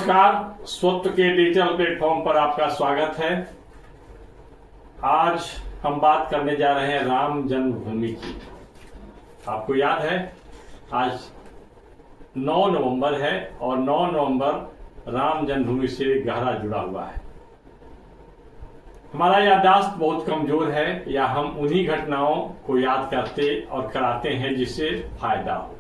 नमस्कार, स्वत्व के डिजिटल प्लेटफॉर्म पर आपका स्वागत है। आज हम बात करने जा रहे हैं राम जन्मभूमि की। आपको याद है आज 9 नवंबर है और 9 नवंबर राम जन्मभूमि से गहरा जुड़ा हुआ है। हमारा याददाश्त बहुत कमजोर है या हम उन्हीं घटनाओं को याद करते और कराते हैं जिससे फायदा हो।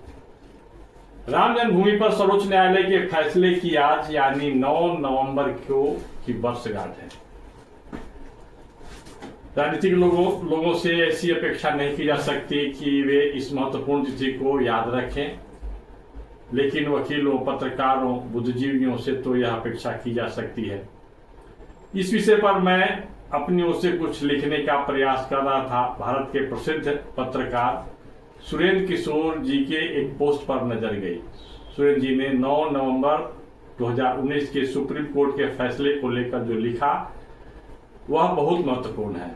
राम जन्मभूमि पर सर्वोच्च न्यायालय के फैसले की आज यानी 9 नवंबर की वर्षगांठ है। राजनीतिक लोगों से ऐसी अपेक्षा नहीं की जा सकती कि वे इस महत्वपूर्ण तिथि को याद रखें, लेकिन वकीलों, पत्रकारों, बुद्धिजीवियों से तो यह अपेक्षा की जा सकती है। इस विषय पर मैं अपनी ओर से कुछ लिखने का प्रयास कर रहा था। भारत के प्रसिद्ध पत्रकार सुरेंद्र किशोर जी के एक पोस्ट पर नजर गई। सुरेंद्र जी ने 9 नवंबर 2019 के सुप्रीम कोर्ट के फैसले को लेकर जो लिखा वह बहुत महत्वपूर्ण है।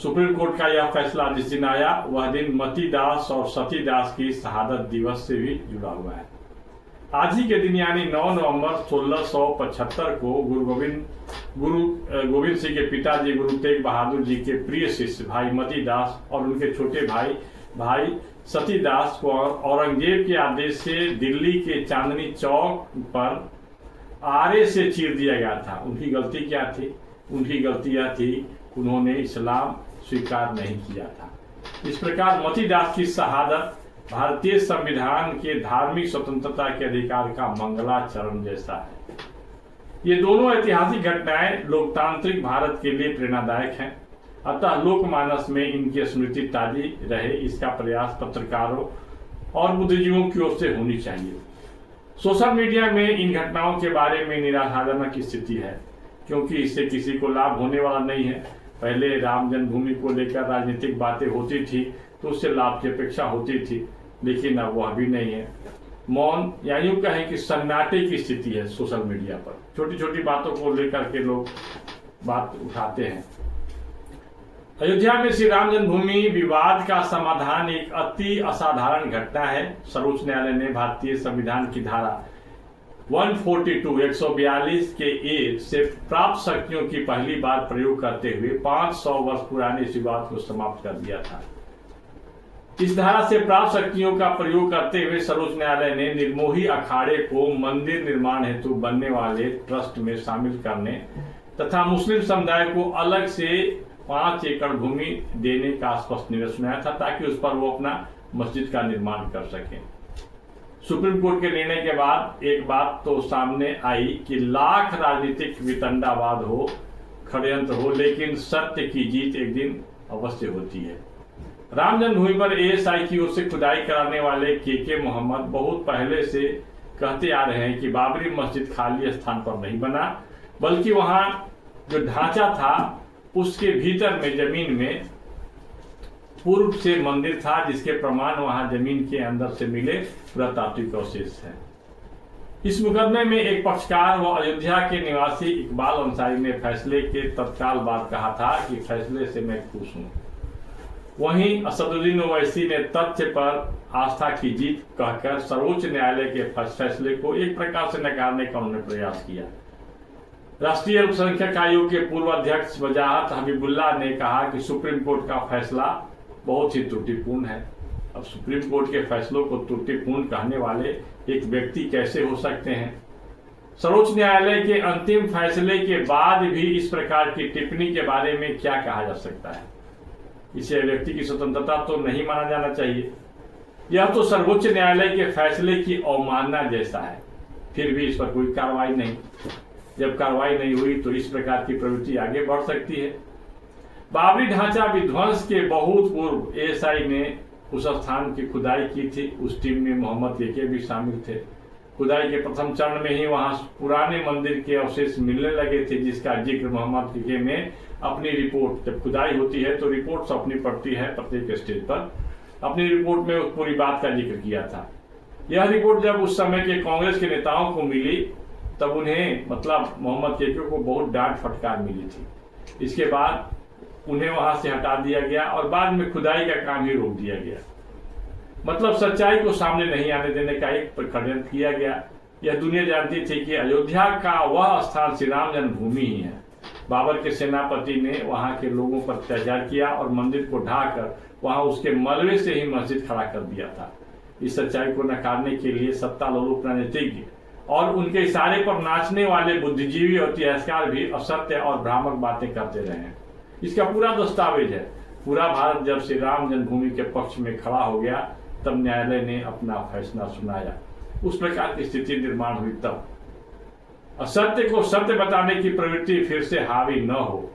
सुप्रीम कोर्ट का यह फैसला जिस दिन आया वह दिन मती दास और सती दास की शहादत दिवस से भी जुड़ा हुआ है। आज ही के दिन यानी 9 नवंबर 1675 को गुरु गोविंद सिंह के पिताजी गुरु तेग बहादुर जी के प्रिय शिष्य भाई मती दास और उनके छोटे भाई सती दास को औरंगजेब के आदेश से दिल्ली के चांदनी चौक पर आरे से चीर दिया गया था। उनकी गलती क्या थी? उनकी गलती यह थी उन्होंने इस्लाम स्वीकार नहीं किया था। इस प्रकार मती दास की शहादत भारतीय संविधान के धार्मिक स्वतंत्रता के अधिकार का मंगलाचरण जैसा है। ये दोनों ऐतिहासिक घटनाएं लोकतांत्रिक भारत के लिए प्रेरणादायक हैं। अतः लोकमानस में इनकी स्मृति ताजी रहे, इसका प्रयास पत्रकारों और बुद्धिजीवियों की ओर से होनी चाहिए। सोशल मीडिया में इन घटनाओं के बारे में निराशाजनक स्थिति है, क्योंकि इससे किसी को लाभ होने वाला नहीं है। पहले राम जन्मभूमि को लेकर राजनीतिक बातें होती थी तो उससे लाभ की अपेक्षा होती थी, लेकिन अब वह भी नहीं है। मौन या यूं कहें कि सन्नाटे की स्थिति है सोशल मीडिया पर। छोटी छोटी बातों को लेकर के लोग बात उठाते हैं। अयोध्या में श्री राम जन्मभूमि विवाद का समाधान एक अति असाधारण घटना है। सर्वोच्च न्यायालय ने भारतीय संविधान की धारा 142 के ए से प्राप्त शक्तियों की पहली बार प्रयोग करते हुए 500 वर्ष पुराने इस विवाद को समाप्त कर दिया था। इस धारा से प्राप्त शक्तियों का प्रयोग करते हुए सर्वोच्च न्यायालय ने निर्मोही अखाड़े को मंदिर निर्माण हेतु बनने वाले ट्रस्ट में शामिल करने तथा मुस्लिम समुदाय को अलग से 5 एकड़ भूमि देने का स्पष्ट निर्णय सुनाया था, ताकि उस पर वो अपना मस्जिद का निर्माण कर सकें। सुप्रीम कोर्ट के निर्णय के बाद एक बात तो सामने आई कि लाख राजनीतिक वितंडावाद हो, षड्यंत्र हो, लेकिन सत्य की जीत एक दिन अवश्य होती है। राम जन्मभूमि पर एएसआई की ओर से खुदाई कराने वाले के मोहम्मद बहुत पहले से कहते आ रहे हैं कि बाबरी मस्जिद खाली स्थान पर नहीं बना, बल्कि वहां जो ढांचा था उसके भीतर में जमीन में पूर्व से मंदिर था, जिसके प्रमाण वहां जमीन के अंदर से मिले पुरातात्विक अवशेष हैं। इस मुकदमे में एक पक्षकार व अयोध्या के निवासी इकबाल अंसारी ने फैसले के तत्काल बाद कहा था कि फैसले से मैं खुश हूं। वहीं असदुद्दीन ओवैसी ने तथ्य पर आस्था की जीत कहकर सर्वोच्च न्यायालय के फैसले को एक प्रकार से नकारने का उन्होंने प्रयास किया। राष्ट्रीय अल्पसंख्यक आयोग के पूर्व अध्यक्ष वजाहत हबीबुल्लाह ने कहा कि सुप्रीम कोर्ट का फैसला बहुत ही त्रुटिपूर्ण है। अब सुप्रीम कोर्ट के फैसलों को त्रुटिपूर्ण कहने वाले एक व्यक्ति कैसे हो सकते हैं? सर्वोच्च न्यायालय के अंतिम फैसले के बाद भी इस प्रकार की टिप्पणी के बारे में क्या कहा जा सकता है? इसे व्यक्ति की स्वतंत्रता तो नहीं माना जाना चाहिए। यह तो सर्वोच्च न्यायालय के फैसले की अवमानना जैसा है। फिर भी इस पर कोई कार्रवाई नहीं। जब कार्रवाई नहीं हुई तो इस प्रकार की प्रवृत्ति आगे बढ़ सकती है। बाबरी ढांचा विध्वंस के बहुत पूर्व एएसआई ने उस स्थान की खुदाई की थी। उस टीम में मोहम्मद के भी शामिल थे। खुदाई के प्रथम चरण में ही वहां पुराने मंदिर के अवशेष मिलने लगे थे, जिसका जिक्र मोहम्मद के में अपनी रिपोर्ट, जब खुदाई होती है तो रिपोर्ट सौंपनी पड़ती है प्रत्येक स्टेज पर, अपनी रिपोर्ट में उस पूरी बात का जिक्र किया था। यह रिपोर्ट जब उस समय के कांग्रेस के नेताओं को मिली तब उन्हें मतलब मोहम्मद को बहुत डांट फटकार मिली थी। इसके बाद उन्हें वहां से हटा दिया गया और बाद में खुदाई का काम ही रोक दिया गया। मतलब सच्चाई को सामने नहीं आने देने का एक षड्यंत्र किया गया। यह दुनिया जानती थी कि अयोध्या का वह स्थान श्री राम जन्मभूमि ही है। बाबर के सेनापति ने वहां के लोगों पर अत्याचार किया और मंदिर को ढाकर वहां उसके मलबे से ही मस्जिद खड़ा कर दिया था। इस सच्चाई को नकारने के लिए सत्तालोलुप राजनीतिज्ञ और उनके इशारे पर नाचने वाले बुद्धिजीवी और इतिहासकार भी असत्य और भ्रामक बातें करते रहे हैं। इसका पूरा दस्तावेज है। पूरा भारत जब श्री राम जन्मभूमि के पक्ष में खड़ा हो गया तब न्यायालय ने अपना फैसला सुनाया। उस प्रकार की स्थिति निर्माण हुई तब असत्य को सत्य बताने की प्रवृत्ति फिर से हावी न हो,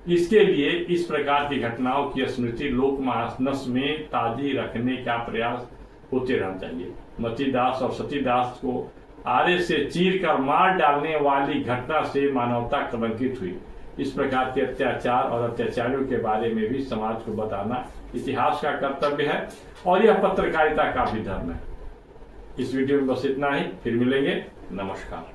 इसके लिए इस प्रकार की घटनाओं की स्मृति लोकमानस में ताजी रखने का प्रयास होते रहना चाहिए। मतीदास और सतीदास को आरे से चीर कर मार डालने वाली घटना से मानवता कलंकित हुई। इस प्रकार के अत्याचार और अत्याचारियों के बारे में भी समाज को बताना इतिहास का कर्तव्य है और यह पत्रकारिता का भी धर्म है। इस वीडियो में बस इतना ही, फिर मिलेंगे। नमस्कार।